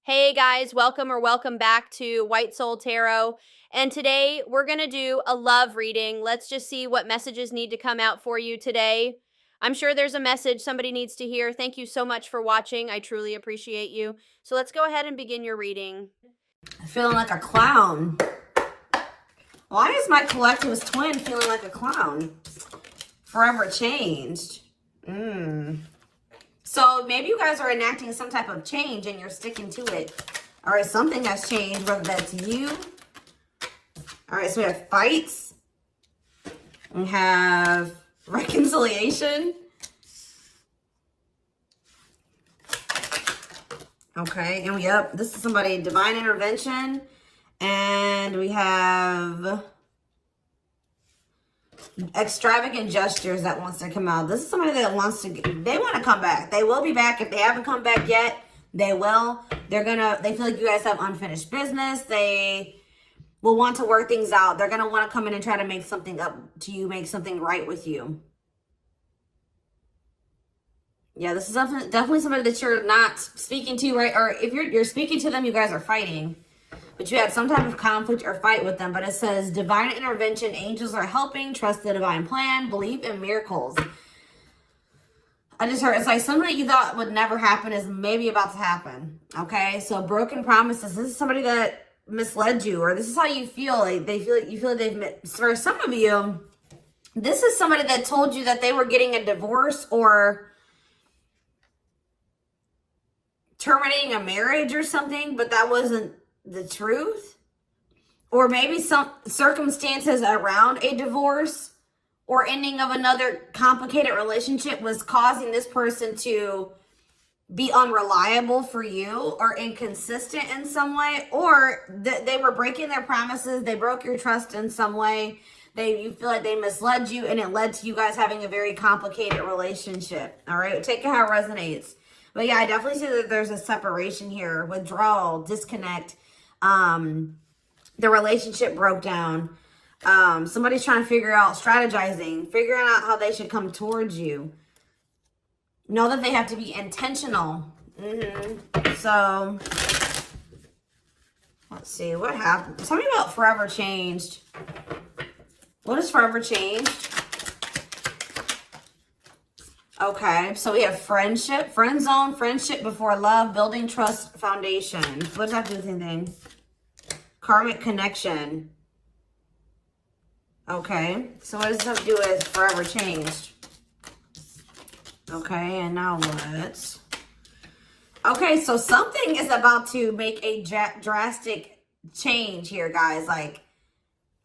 Hey guys, welcome back to White Soul Tarot. And today we're going to do a love reading. Let's just see what messages need to come out for you today. I'm sure there's a message somebody needs to hear. Thank you so much for watching. I truly appreciate you. So let's go ahead and begin your reading. Feeling like a clown. Why is my collectivist twin feeling like a clown? Forever changed. So maybe you guys are enacting some type of change and you're sticking to it. All right, something has changed, whether that's you. All right, so we have fights. We have reconciliation. Okay, and this is somebody, divine intervention. And we have extravagant gestures that wants to come out. This is somebody that wants to, they want to come back. They will be back. If they haven't come back yet, they will. They feel like you guys have unfinished business. They will want to work things out. They're going to want to come in and try to make something up to you, make something right with you. Yeah, this is definitely somebody that you're not speaking to, right? Or if you're speaking to them, you guys are fighting. But you had some type of conflict or fight with them. But it says, divine intervention, angels are helping, trust the divine plan, believe in miracles. I just heard, it's like something that you thought would never happen is maybe about to happen. Okay, so broken promises. This is somebody that misled you, or this is how you feel. Like you feel like they've, for some of you, this is somebody that told you that they were getting a divorce or terminating a marriage or something, but that wasn't the truth. Or maybe some circumstances around a divorce or ending of another complicated relationship was causing this person to be unreliable for you or inconsistent in some way, or they were breaking their promises. They broke your trust in some way. You feel like they misled you, and it led to you guys having a very complicated relationship. All right, take it how it resonates. But yeah, I definitely see that there's a separation here, withdrawal, disconnect. The relationship broke down. Somebody's trying to figuring out how they should come towards you. Know that they have to be intentional. So, let's see, what happened? Tell me about forever changed. What is forever changed? Okay, so we have friendship, friend zone, friendship before love, building trust, foundation. What does that do with anything? Karmic connection. Okay, so what does this have to do with forever changed? Okay, and now what? Okay, so something is about to make a drastic change here, guys. Like,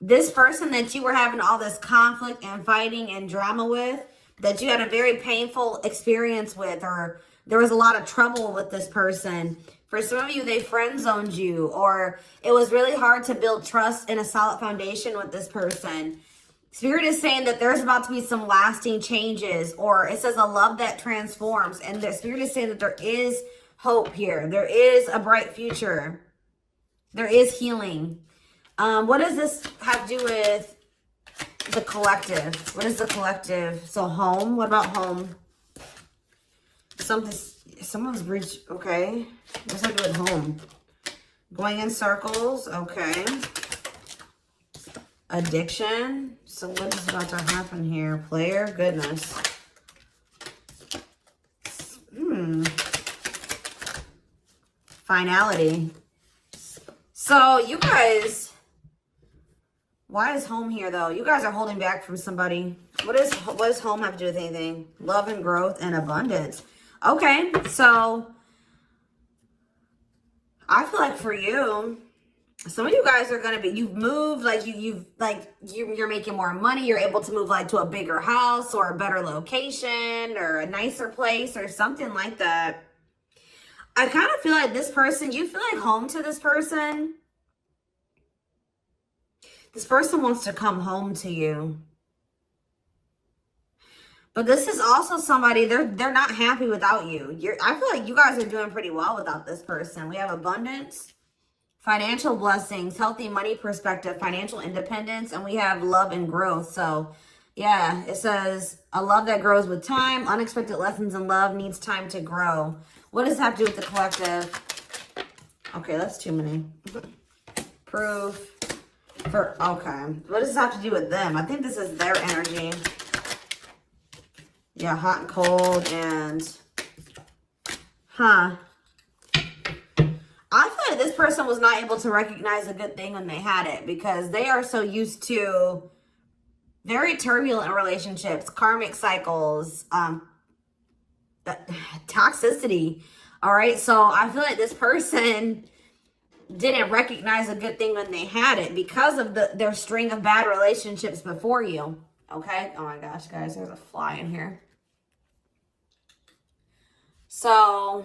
this person that you were having all this conflict and fighting and drama with, that you had a very painful experience with, or there was a lot of trouble with this person. For some of you, they friend zoned you, or it was really hard to build trust and a solid foundation with this person. Spirit is saying that there's about to be some lasting changes, or it says a love that transforms. And the Spirit is saying that there is hope here. There is a bright future. There is healing. What does this have to do with the collective? What is the collective? So home. What about home? Someone's breached. Okay. What's that do with home? Going in circles. Okay. Addiction. So what is about to happen here? Player. Goodness. Finality. So you guys, why is home here though? You guys are holding back from somebody. What does home have to do with anything? Love and growth and abundance. Okay, so I feel like for you, some of you guys are gonna be, you've moved, like you're making more money. You're able to move like to a bigger house or a better location or a nicer place or something like that. I kind of feel like this person, you feel like home to this person. This person wants to come home to you. But this is also somebody, they're not happy without you. I feel like you guys are doing pretty well without this person. We have abundance, financial blessings, healthy money perspective, financial independence, and we have love and growth. So yeah, it says a love that grows with time. Unexpected lessons in love needs time to grow. What does that have to do with the collective? Okay, that's too many. Proof for, okay. What does this have to do with them? I think this is their energy. Yeah, hot and cold and, huh. I feel like this person was not able to recognize a good thing when they had it because they are so used to very turbulent relationships, karmic cycles, toxicity. All right, so I feel like this person didn't recognize a good thing when they had it because of their string of bad relationships before you. Okay, oh my gosh, guys, there's a fly in here. So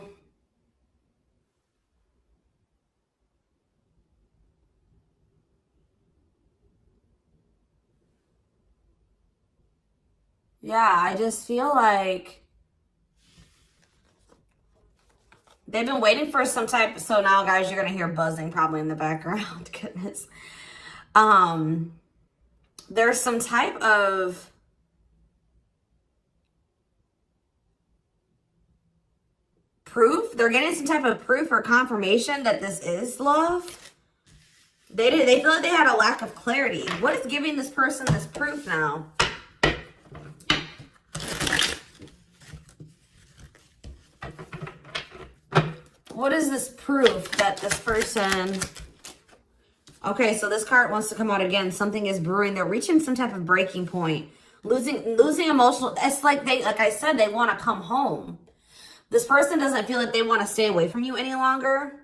yeah, I just feel like they've been waiting for some type. So now, guys, you're gonna hear buzzing probably in the background. Goodness. There's some type of proof. They're getting some type of proof or confirmation that this is love. They feel like they had a lack of clarity. What is giving this person this proof now? What is this proof that this person... Okay, so this card wants to come out again. Something is brewing. They're reaching some type of breaking point. Losing emotional... It's like I said, they want to come home. This person doesn't feel like they want to stay away from you any longer.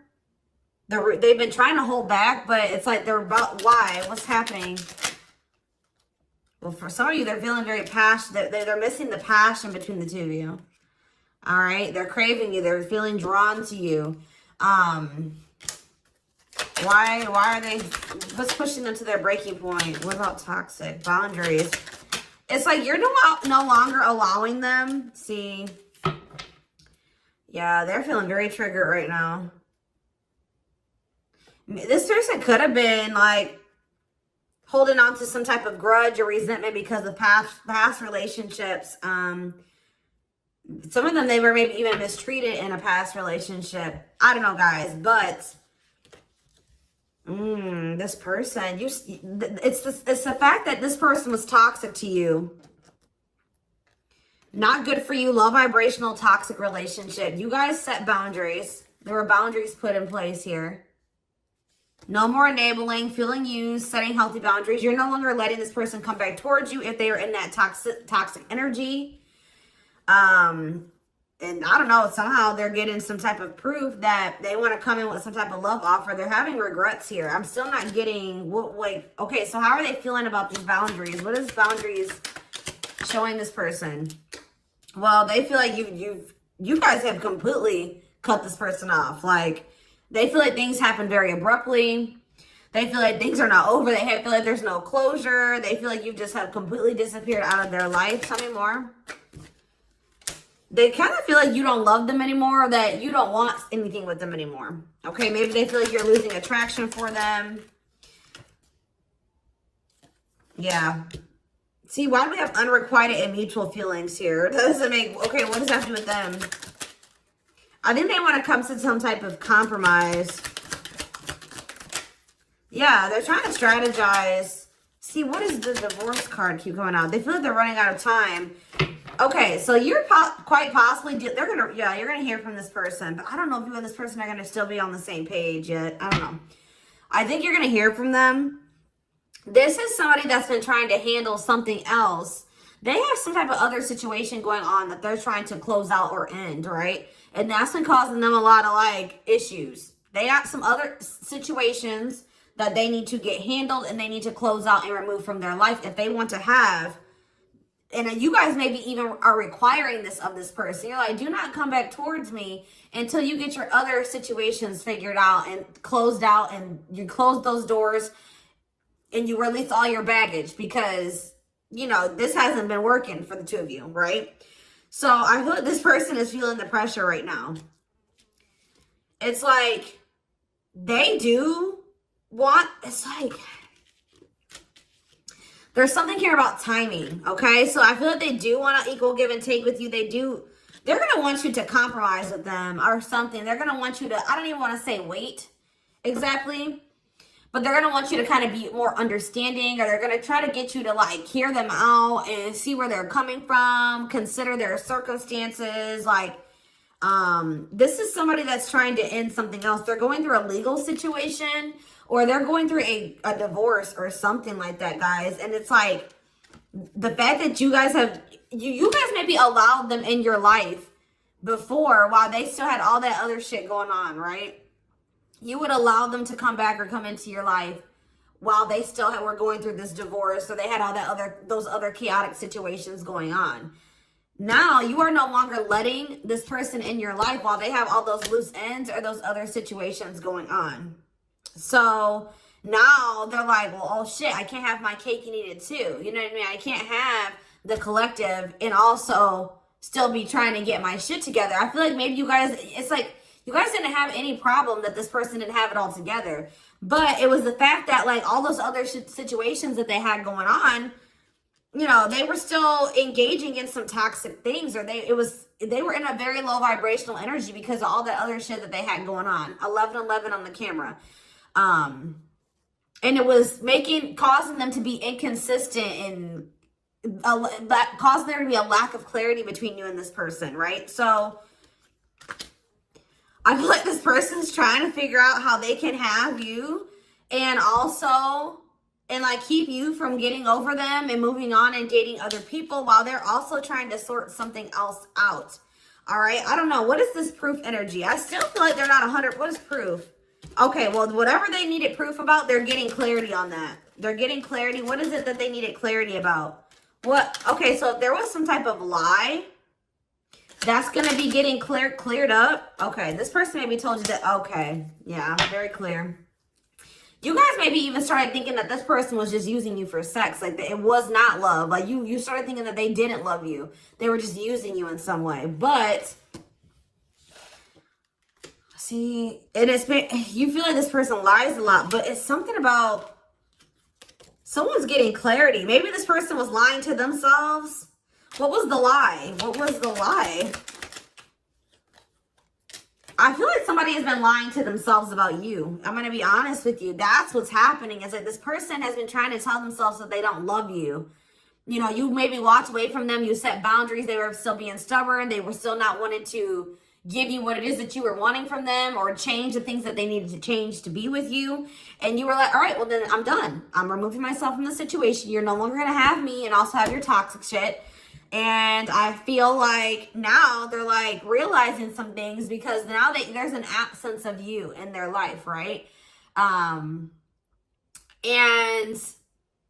They've been trying to hold back, but it's like they're about... Why? What's happening? Well, for some of you, they're feeling very passionate. They're missing the passion between the two of you. All right, they're craving you. They're feeling drawn to you. Why are they? What's pushing them to their breaking point? What about toxic boundaries? It's like you're no longer allowing them. See, yeah, they're feeling very triggered right now. This person could have been like holding on to some type of grudge or resentment because of past relationships. Some of them, they were maybe even mistreated in a past relationship. I don't know, guys, but this person, it's the fact that this person was toxic to you. Not good for you. Low vibrational toxic relationship. You guys set boundaries. There were boundaries put in place here. No more enabling, feeling used, setting healthy boundaries. You're no longer letting this person come back towards you if they are in that toxic energy. And I don't know, somehow they're getting some type of proof that they want to come in with some type of love offer. They're having regrets here. I'm still not getting what, like, okay, so how are they feeling about these boundaries? What is boundaries showing this person? Well, they feel like you guys have completely cut this person off. Like, they feel like things happen very abruptly. They feel like things are not over. They feel like there's no closure. They feel like you just have completely disappeared out of their life. Tell me more. They kind of feel like you don't love them anymore, or that you don't want anything with them anymore. Okay, maybe they feel like you're losing attraction for them. Yeah. See, why do we have unrequited and mutual feelings here? That doesn't make... Okay, what does that have to do with them? I think they want to come to some type of compromise. Yeah, they're trying to strategize. See, what is the divorce card keep coming out? They feel like they're running out of time. Okay, so you're quite possibly, you're gonna hear from this person, but I don't know if you and this person are gonna still be on the same page yet. I don't know. I think you're gonna hear from them. This is somebody that's been trying to handle something else. They have some type of other situation going on that they're trying to close out or end, right? And that's been causing them a lot of like issues. They got some other situations that they need to get handled and they need to close out and remove from their life if they want to have. And you guys maybe even are requiring this of this person. You're like, do not come back towards me until you get your other situations figured out and closed out, and you close those doors and you release all your baggage, because, you know, this hasn't been working for the two of you, right? So I feel like this person is feeling the pressure right now. It's like they do want, it's like... There's something here about timing, okay? So I feel like they do want to equal give and take with you. They're going to want you to compromise with them or something. They're going to want you to, I don't even want to say wait, exactly. But they're going to want you to kind of be more understanding, or they're going to try to get you to like hear them out and see where they're coming from, consider their circumstances. Like, this is somebody that's trying to end something else. They're going through a legal situation, or they're going through a divorce or something like that, guys. And it's like the fact that you guys have, you guys maybe allowed them in your life before while they still had all that other shit going on, right? You would allow them to come back or come into your life while they still were going through this divorce, so they had all that those other chaotic situations going on. Now you are no longer letting this person in your life while they have all those loose ends or those other situations going on. So now they're like, well, oh shit, I can't have my cake and eat it too. You know what I mean? I can't have the collective and also still be trying to get my shit together. I feel like maybe you guys, it's like, you guys didn't have any problem that this person didn't have it all together. But it was the fact that like all those other situations that they had going on, you know, they were still engaging in some toxic things, or they were in a very low vibrational energy because of all that other shit that they had going on. 1111 on the camera. And it was causing them to be inconsistent and causing there to be a lack of clarity between you and this person, right? So I feel like this person's trying to figure out how they can have you and like keep you from getting over them and moving on and dating other people while they're also trying to sort something else out. All right. I don't know. What is this proof energy? I still feel like they're not 100. What is proof? Okay. Well, whatever they needed proof about, they're getting clarity on that. They're getting clarity. What is it that they needed clarity about? What? Okay. So if there was some type of lie, that's going to be getting cleared up. Okay, this person maybe told you that. Okay, yeah, very clear. You guys maybe even started thinking that this person was just using you for sex. Like, it was not love. Like, you started thinking that they didn't love you. They were just using you in some way. But, see, you feel like this person lies a lot. But it's something about someone's getting clarity. Maybe this person was lying to themselves. What was the lie? What was the lie? I feel like somebody has been lying to themselves about you. I'm going to be honest with you. That's what's happening, is that this person has been trying to tell themselves that they don't love you. You know, you maybe walked away from them. You set boundaries. They were still being stubborn. They were still not wanting to give you what it is that you were wanting from them, or change the things that they needed to change to be with you. And you were like, all right, well then I'm done. I'm removing myself from the situation. You're no longer going to have me and also have your toxic shit. And I feel like now they're like realizing some things because now there's an absence of you in their life, right? And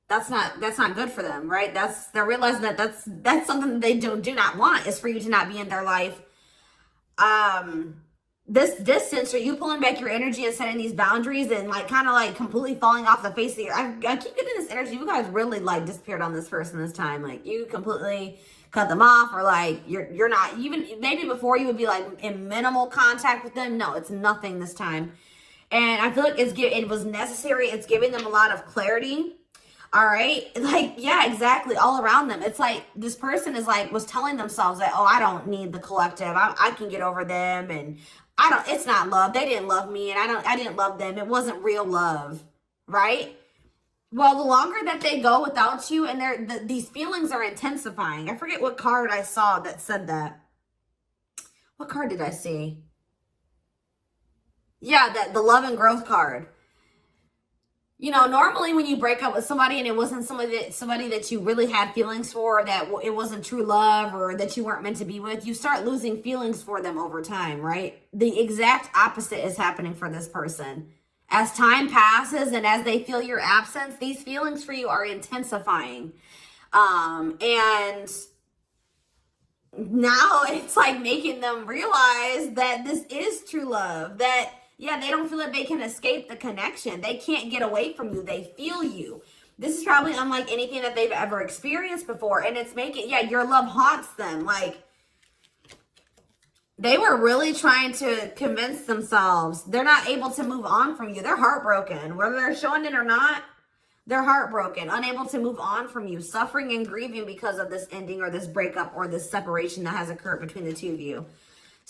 that's not good for them, right? They're realizing that that's something that they do not want, is for you to not be in their life. This distance, or you pulling back your energy and setting these boundaries and like kind of like completely falling off the face of the earth. I keep getting this energy. You guys really like disappeared on this person this time. Like, you completely cut them off, or like you're not even, maybe before you would be like in minimal contact with them. No, it's nothing this time. And I feel like it was necessary. It's giving them a lot of clarity. All right. Like, yeah, exactly. All around them. It's like this person was telling themselves that, oh, I don't need the collective. I can get over them. And it's not love. They didn't love me. And I didn't love them. It wasn't real love. Right. Well, the longer that they go without you, and these feelings are intensifying. I forget what card I saw that said that. What card did I see? Yeah, the love and growth card. You know, normally when you break up with somebody and it wasn't somebody that you really had feelings for, or that it wasn't true love, or that you weren't meant to be with, you start losing feelings for them over time, right? The exact opposite is happening for this person. As time passes and as they feel your absence, these feelings for you are intensifying. And now it's like making them realize that this is true love, that yeah, they don't feel like they can escape the connection. They can't get away from you. They feel you. This is probably unlike anything that they've ever experienced before. And it's your love haunts them. Like, they were really trying to convince themselves they're not able to move on from you. They're heartbroken. Whether they're showing it or not, they're heartbroken, unable to move on from you, suffering and grieving because of this ending or this breakup or this separation that has occurred between the two of you.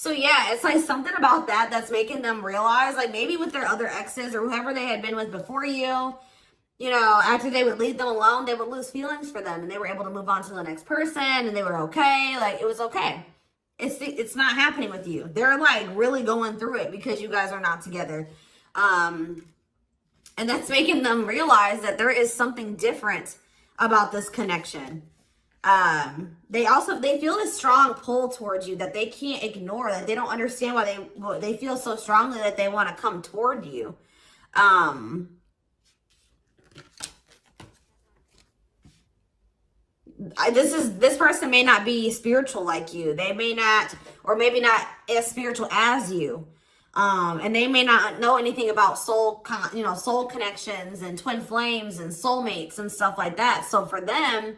So yeah, it's like something about that that's making them realize, like maybe with their other exes or whoever they had been with before you know, after they would leave them alone, they would lose feelings for them, and they were able to move on to the next person, and they were okay. Like, it was okay. It's not happening with you. They're like really going through it because you guys are not together. And that's making them realize that there is something different about this connection. They feel this strong pull towards you that they can't ignore, that they don't understand why they feel so strongly that they want to come toward you. This person may not be spiritual like you. They may not, or maybe not as spiritual as you. And they may not know anything about soul connections and twin flames and soulmates and stuff like that. So for them,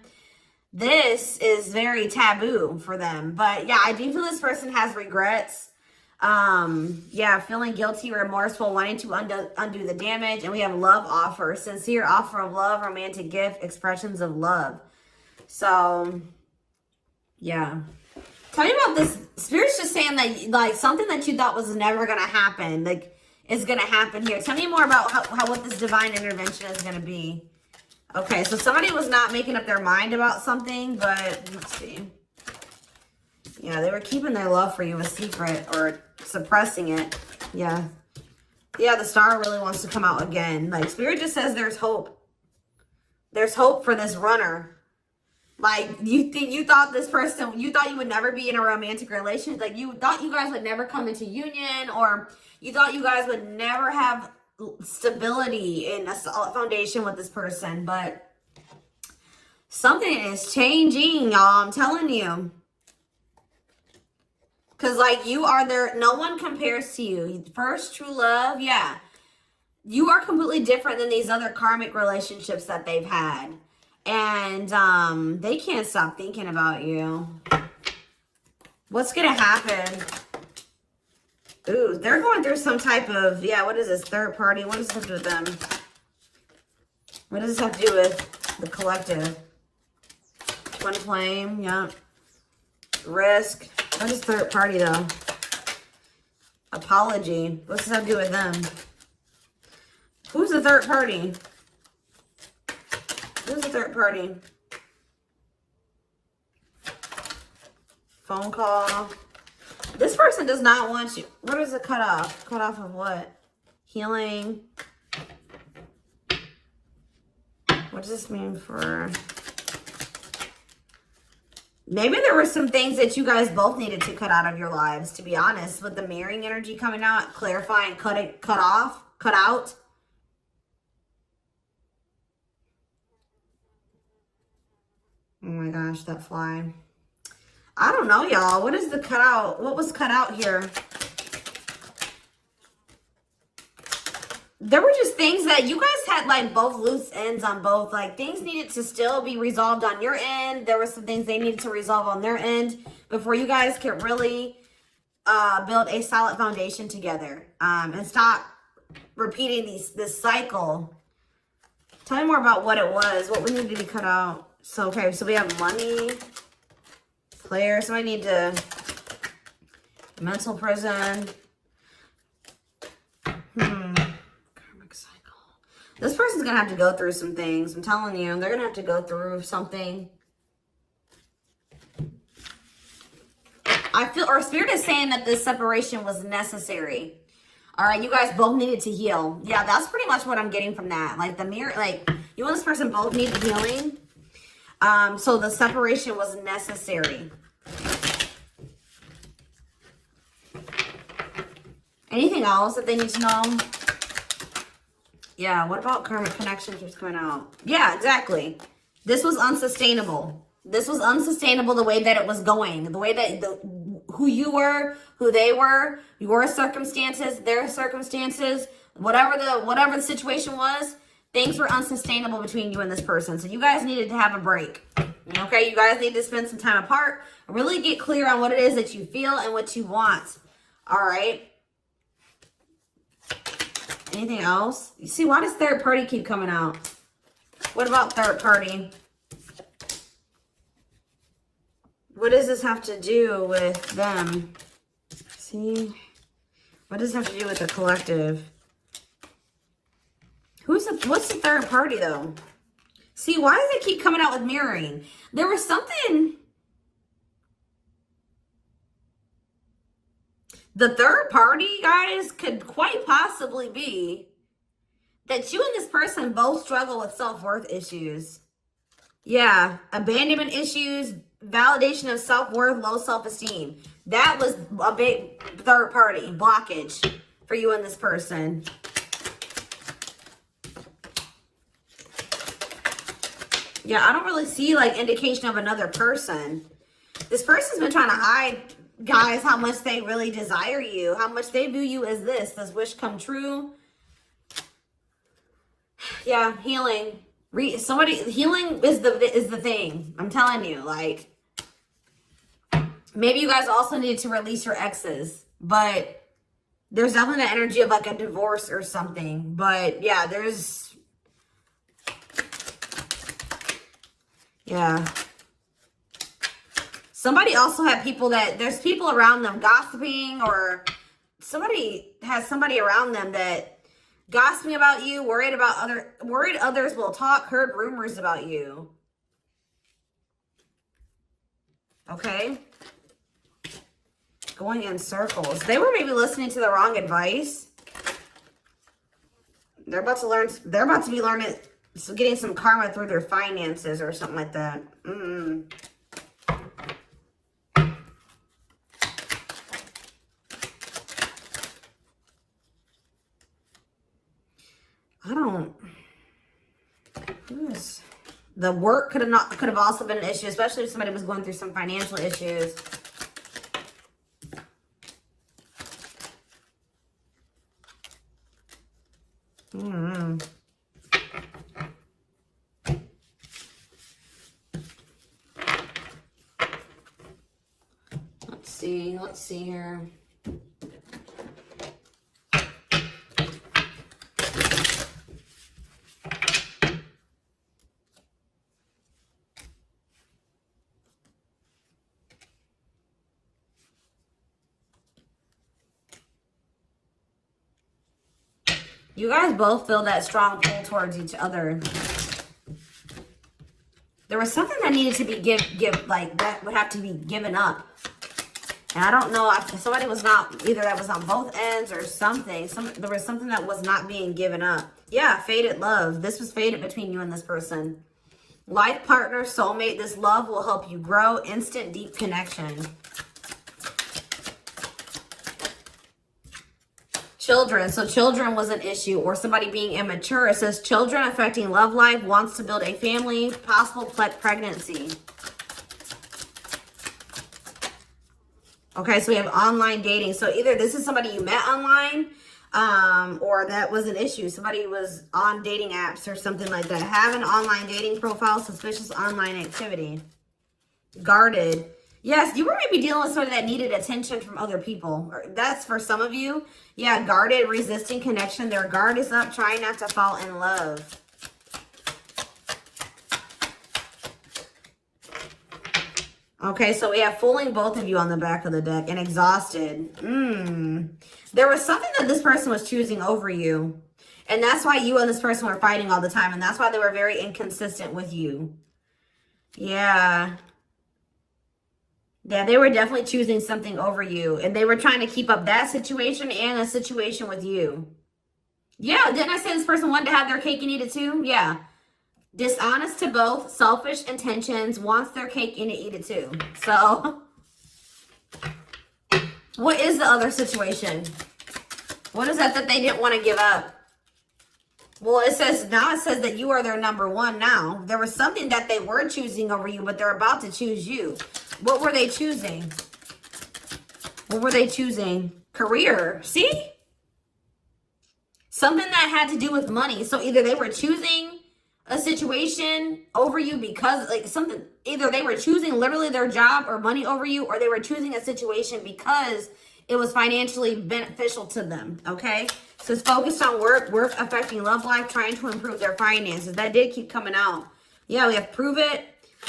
this is very taboo for them. But yeah, I do feel this person has regrets. Yeah, feeling guilty, remorseful, wanting to undo the damage. And we have love offer, sincere offer of love, romantic gift, expressions of love. So, yeah. Tell me about this. Spirit's just saying that, like, something that you thought was never going to happen, like, is going to happen here. Tell me more about how what this divine intervention is going to be. Okay, so somebody was not making up their mind about something, but let's see. Yeah, they were keeping their love for you a secret or suppressing it. Yeah. Yeah, the star really wants to come out again. Like, Spirit just says there's hope. There's hope for this runner. Like, you thought this person, you thought you would never be in a romantic relationship. Like, you thought you guys would never come into union, or you thought you guys would never have stability in a solid foundation with this person. But something is changing, y'all. I'm telling you. Because, like, you are there. No one compares to you. First true love, yeah. You are completely different than these other karmic relationships that they've had. And they can't stop thinking about you. What's going to happen? Ooh, they're going through some type of, yeah, what is this? Third party? What does this have to do with them? What does this have to do with the collective? Twin flame, yeah. Risk. What is third party, though? Apology. What's this have to do with them? Who's the third party? Who's the third party? Phone call. This person does not want you. What is a cut off? Cut off of what? Healing. What does this mean for... Maybe there were some things that you guys both needed to cut out of your lives, to be honest. With the mirroring energy coming out, clarifying, cut out. Oh my gosh, that fly. I don't know, y'all. What is the cutout? What was cut out here? There were just things that you guys had, like, both loose ends on both. Like, things needed to still be resolved on your end. There were some things they needed to resolve on their end before you guys could really build a solid foundation together. And stop repeating this cycle. Tell me more about what it was. What we needed to be cut out. So, okay, so we have money, player, so I need to, mental prison, karmic cycle. This person's going to have to go through some things. I'm telling you, they're going to have to go through something. I feel, or Spirit is saying that this separation was necessary. All right, you guys both needed to heal. Yeah, that's pretty much what I'm getting from that. Like, the mirror, like, you and this person both needed healing. So the separation was necessary. Anything else that they need to know? Yeah, what about karmic connection keeps coming out? Yeah, exactly. This was unsustainable. This was unsustainable the way that it was going. The way that who you were, who they were, your circumstances, their circumstances, whatever the situation was, things were unsustainable between you and this person. So you guys needed to have a break. Okay, you guys need to spend some time apart. Really get clear on what it is that you feel and what you want. All right. Anything else? You see, why does third party keep coming out? What about third party? What does this have to do with them? See? What does it have to do with the collective? What's the third party, though? See, why does it keep coming out with mirroring? There was something... The third party, guys, could quite possibly be that you and this person both struggle with self-worth issues. Yeah, abandonment issues, validation of self-worth, low self-esteem. That was a big third party blockage for you and this person. Yeah, I don't really see like indication of another person. This person's been trying to hide, guys, how much they really desire you, how much they view you as this wish come true. Yeah, healing. Healing is the thing. I'm telling you, like, maybe you guys also need to release your exes, but there's definitely the energy of like a divorce or something. But yeah, yeah. Somebody also had there's people around them gossiping, or somebody has somebody around them that gossiping about you, worried others will talk, heard rumors about you. Okay? Going in circles. They were maybe listening to the wrong advice. They're about to be learning, so getting some karma through their finances or something like that. The work could have also been an issue, especially if somebody was going through some financial issues. Let's see here. You guys both feel that strong pull towards each other. There was something that needed to be that would have to be given up. And I don't know if somebody was not, either that was on both ends or something. There was something that was not being given up. Yeah, fated love. This was fated between you and this person. Life partner, soulmate. This love will help you grow. Instant deep connection. Children. So children was an issue, or somebody being immature. It says children affecting love life, wants to build a family, possible pregnancy. Okay, so we have online dating. So either this is somebody you met online, or that was an issue. Somebody was on dating apps or something like that. Have an online dating profile, suspicious online activity. Guarded. Yes, you were maybe dealing with somebody that needed attention from other people. That's for some of you. Yeah, guarded, resisting connection. Their guard is up, trying not to fall in love. Okay, so we have fooling both of you on the back of the deck and exhausted. There was something that this person was choosing over you. And that's why you and this person were fighting all the time. And that's why they were very inconsistent with you. Yeah. Yeah, they were definitely choosing something over you. And they were trying to keep up that situation and a situation with you. Yeah, didn't I say this person wanted to have their cake and eat it too? Yeah. Dishonest to both, selfish intentions, wants their cake and to eat it too. So, what is the other situation? What is that they didn't want to give up? Well, it says that you are their number one now. There was something that they were choosing over you, but they're about to choose you. What were they choosing? What were they choosing? Career. See? Something that had to do with money. So either they were choosing a situation over you because either they were choosing literally their job or money over you, or they were choosing a situation because it was financially beneficial to them. Okay, so it's focused on work affecting love life, trying to improve their finances. That did keep coming out. Yeah, we have prove it,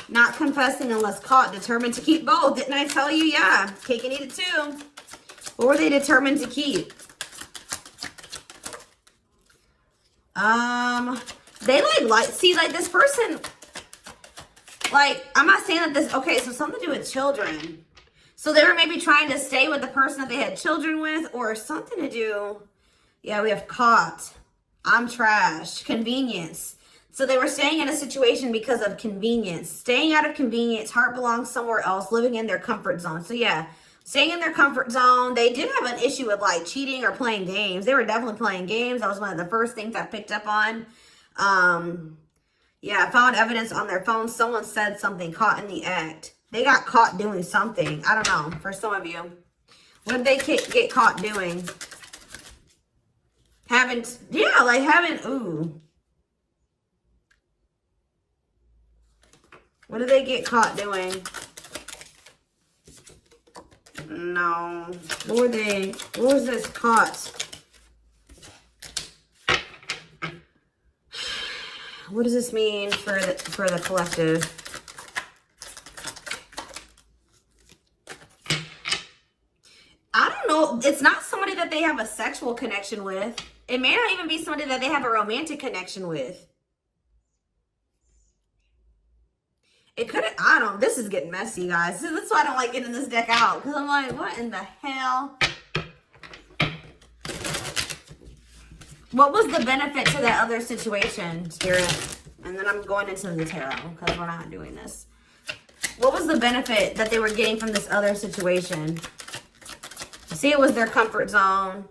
not confessing unless caught, determined to keep both. Didn't I tell you? Yeah, cake and eat it too. What were they determined to keep? They see, like this person, like, I'm not saying that this, okay, so something to do with children. So they were maybe trying to stay with the person that they had children with, or something to do, yeah, we have caught, I'm trash, convenience. So they were staying in a situation because of convenience. Staying out of convenience, heart belongs somewhere else, living in their comfort zone. So yeah, staying in their comfort zone. They did have an issue with like cheating or playing games. They were definitely playing games. That was one of the first things I picked up on. Yeah, I found evidence on their phone. Someone said something, caught in the act. They got caught doing something. I don't know, for some of you. What did they get caught doing? Ooh. What did they get caught doing? No. What was this caught? What does this mean for the collective? I don't know. It's not somebody that they have a sexual connection with. It may not even be somebody that they have a romantic connection with. It could have, I don't, this is getting messy, guys. That's why I don't like getting this deck out. Because I'm like, what in the hell? What was the benefit to that other situation, Spirit? And then I'm going into the tarot because we're not doing this. What was the benefit that they were getting from this other situation? See, it was their comfort zone.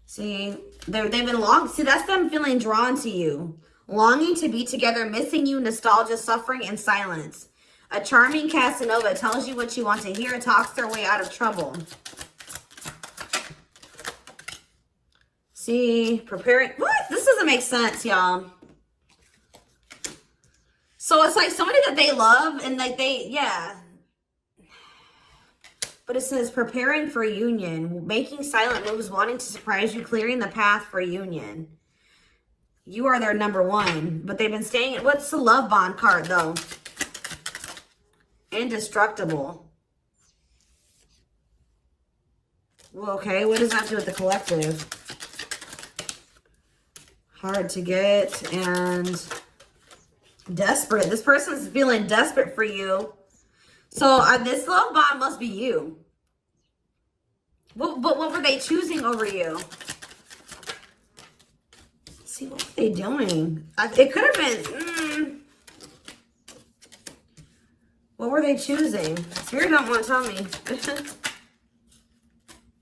See, they've been long. See, that's them feeling drawn to you. Longing to be together, missing you, nostalgia, suffering, and silence. A charming Casanova tells you what you want to hear, talks their way out of trouble. See, preparing. What? This doesn't make sense, y'all. So it's like somebody that they love and like yeah. But it says preparing for union, making silent moves, wanting to surprise you, clearing the path for union. You are their number one, but they've been staying. What's the love bond card, though? Indestructible. Well, okay, what does that have to do with the collective? Hard to get and desperate. This person's feeling desperate for you. So this love bond must be you. But what were they choosing over you? See, what were they doing? It could have been, what were they choosing? Spirit don't want to tell me.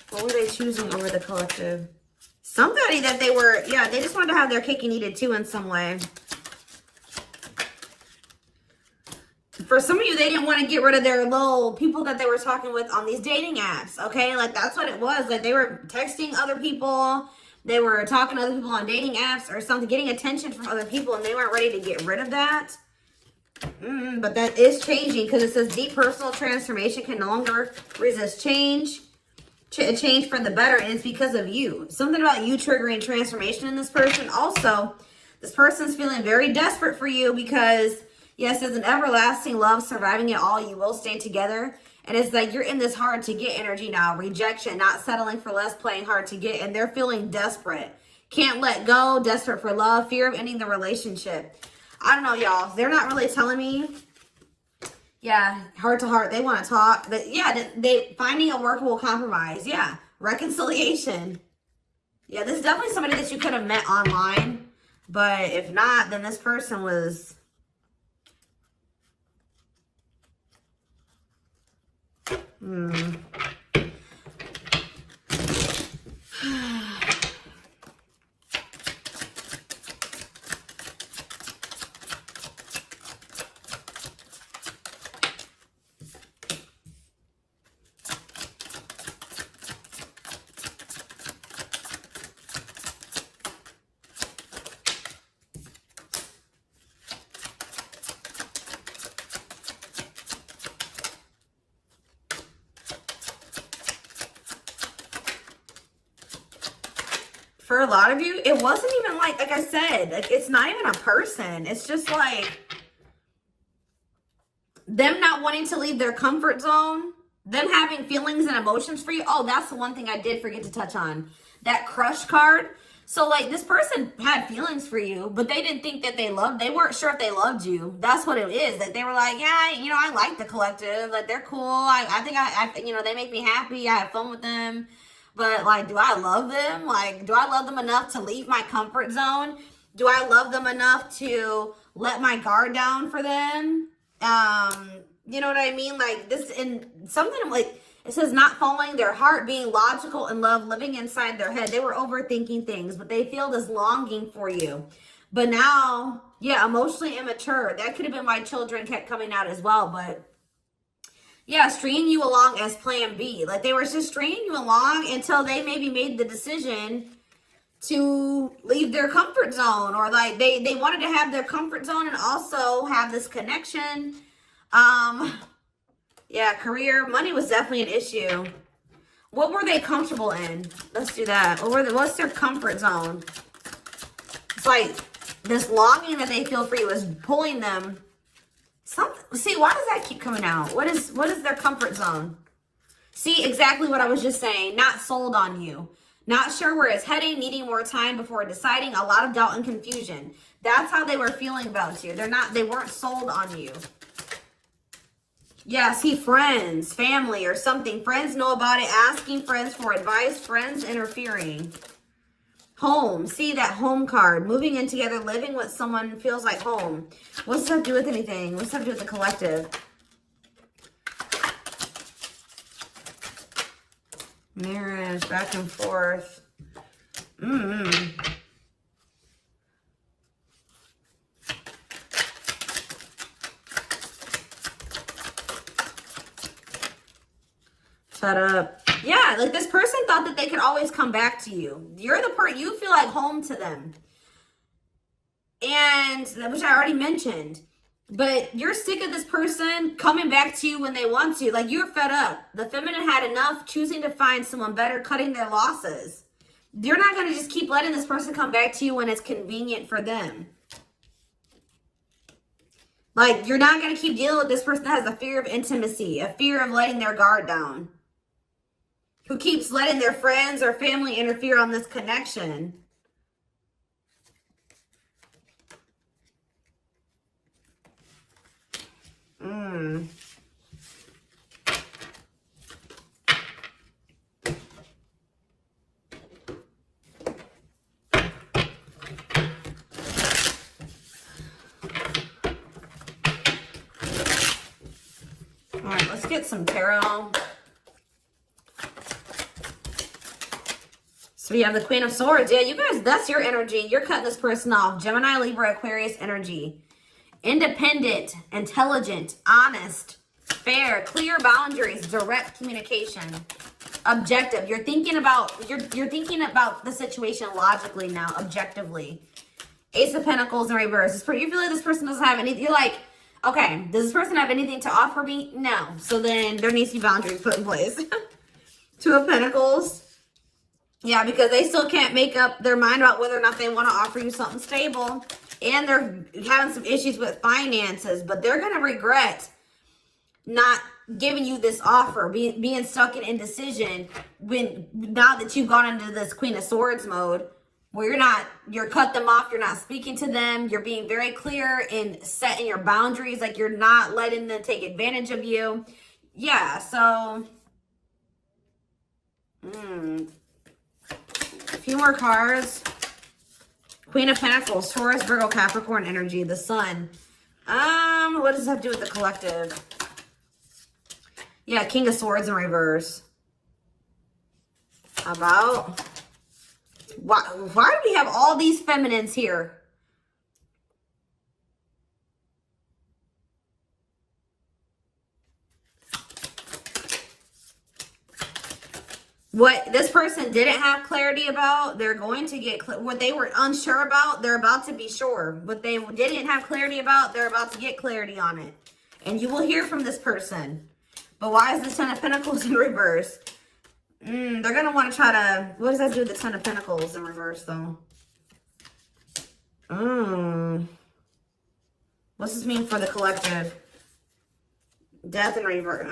What were they choosing over the collective? Somebody that they were, yeah, they just wanted to have their cake and eat it too in some way. For some of you, they didn't want to get rid of their little people that they were talking with on these dating apps, okay? Like, that's what it was. Like, they were texting other people. They were talking to other people on dating apps or something, getting attention from other people, and they weren't ready to get rid of that. But that is changing because it says deep personal transformation can no longer resist change. Change for the better, and it's because of you. Something about you triggering transformation in this person. Also, this person's feeling very desperate for you because, yes, there's an everlasting love surviving it all. You will stay together. And it's like you're in this hard to get energy now. Rejection, not settling for less, playing hard to get. And they're feeling desperate. Can't let go, desperate for love, fear of ending the relationship. I don't know, y'all. They're not really telling me. Yeah, heart to heart. They want to talk. Yeah, they finding a workable compromise. Yeah, reconciliation. Yeah, this is definitely somebody that you could have met online. But if not, then this person was... For a lot of you, it wasn't even like I said, like it's not even a person. It's just like them not wanting to leave their comfort zone. them having feelings and emotions for you. Oh, that's the one thing I did forget to touch on. That crush card. So, like, this person had feelings for you, but they didn't think that they weren't sure if they loved you. That's what it is. That they were like, yeah, you know, I like the collective. Like, they're cool. I think you know, they make me happy. I have fun with them. But, like, do I love them? Like, do I love them enough to leave my comfort zone? Do I love them enough to let my guard down for them? You know what I mean? Like, this, and something like, it says not following their heart, being logical in love, living inside their head. They were overthinking things, but they feel this longing for you. But now, yeah, emotionally immature. That could have been why children kept coming out as well. But yeah, stringing you along as plan B. Like, they were just stringing you along until they maybe made the decision to leave their comfort zone, or like they wanted to have their comfort zone and also have this connection. Yeah, career, money was definitely an issue. What were they comfortable in? Let's do that. What's their comfort zone? It's like this longing that they feel for you is pulling them. See, why does that keep coming out? What is their comfort zone? See, exactly what I was just saying. Not sold on you. Not sure where it's heading, needing more time before deciding, a lot of doubt and confusion. That's how they were feeling about you. They weren't sold on you. Yeah, see, friends, family, or something. Friends know about it, asking friends for advice, friends interfering. Home, see that home card. Moving in together, living with someone feels like home. What's that do with anything? What's that do with the collective? Marriage, back and forth. Shut up. Yeah, like this person thought that they could always come back to you. You're the person, you feel like home to them. And, which I already mentioned. But you're sick of this person coming back to you when they want to. Like, you're fed up. The feminine had enough, choosing to find someone better, cutting their losses. You're not going to just keep letting this person come back to you when it's convenient for them. Like, you're not going to keep dealing with this person that has a fear of intimacy, a fear of letting their guard down, who keeps letting their friends or family interfere on this connection. All right, let's get some tarot. So we have the Queen of Swords. Yeah, you guys, that's your energy. You're cutting this person off. Gemini, Libra, Aquarius energy. Independent, intelligent, honest, fair, clear boundaries, direct communication, objective. You're thinking about the situation logically now, objectively. Ace of Pentacles in reverse. You feel like this person doesn't have anything. You're like, okay, does this person have anything to offer me? No. So then there needs to be boundaries put in place. Two of Pentacles. Yeah, because they still can't make up their mind about whether or not they want to offer you something stable. And they're having some issues with finances. But they're going to regret not giving you this offer, being stuck in indecision now that you've gone into this Queen of Swords mode, where you're cut them off, you're not speaking to them, you're being very clear in setting your boundaries, like you're not letting them take advantage of you. Yeah, so a few more cards. Queen of Pentacles, Taurus, Virgo, Capricorn energy, the Sun. What does this have to do with the collective? Yeah, King of Swords in reverse. About why do we have all these feminines here? What this person didn't have clarity about, they're going to get what they were unsure about, they're about to be sure. What they didn't have clarity about, they're about to get clarity on it. And you will hear from this person. But why is the Ten of Pentacles in reverse? They're going to want to try to... What does that do with the Ten of Pentacles in reverse, though? What's this mean for the collective? Death in reverse.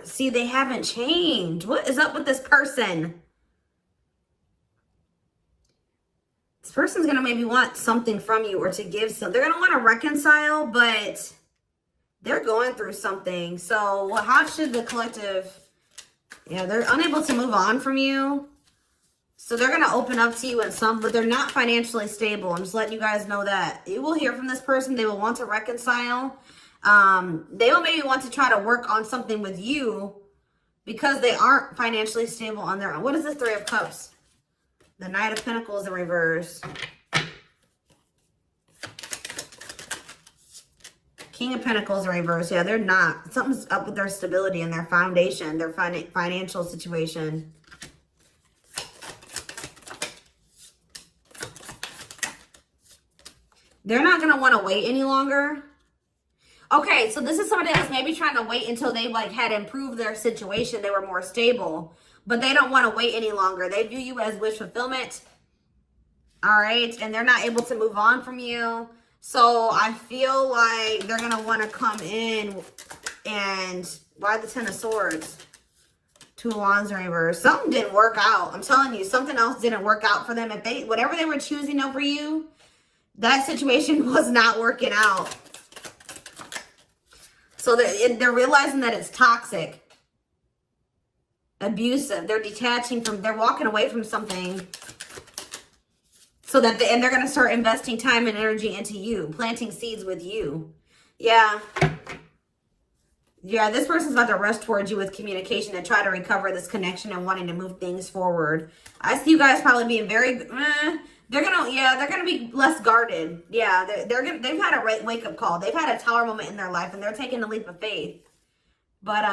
See, they haven't changed. What is up with this person? This person's going to maybe want something from you or to give some. They're going to want to reconcile, but they're going through something. So how should the collective... Yeah, they're unable to move on from you. So they're going to open up to you in some, but they're not financially stable. I'm just letting you guys know that. You will hear from this person. They will want to reconcile. They will maybe want to try to work on something with you because they aren't financially stable on their own. What is the Three of Cups? The Knight of Pentacles in reverse. King of Pentacles in reverse. Yeah, they're not. Something's up with their stability and their foundation, their financial situation. They're not going to want to wait any longer. Okay, so this is somebody that's maybe trying to wait until they like had improved their situation. They were more stable. But they don't want to wait any longer. They view you as wish fulfillment. All right. And they're not able to move on from you. So I feel like they're going to want to come in and... Why the Ten of Swords? Two of Wands in reverse. Something didn't work out. I'm telling you, something else didn't work out for them. If they, whatever they were choosing over you, that situation was not working out. So they're realizing that it's toxic. Abusive. They're detaching from, they're walking away from something so that and they're going to start investing time and energy into you, planting seeds with you. Yeah. Yeah, this person's about to rush towards you with communication and try to recover this connection and wanting to move things forward. I see you guys probably being very, they're going to be less guarded. Yeah, they've had a wake-up call. They've had a tower moment in their life and they're taking a leap of faith. But,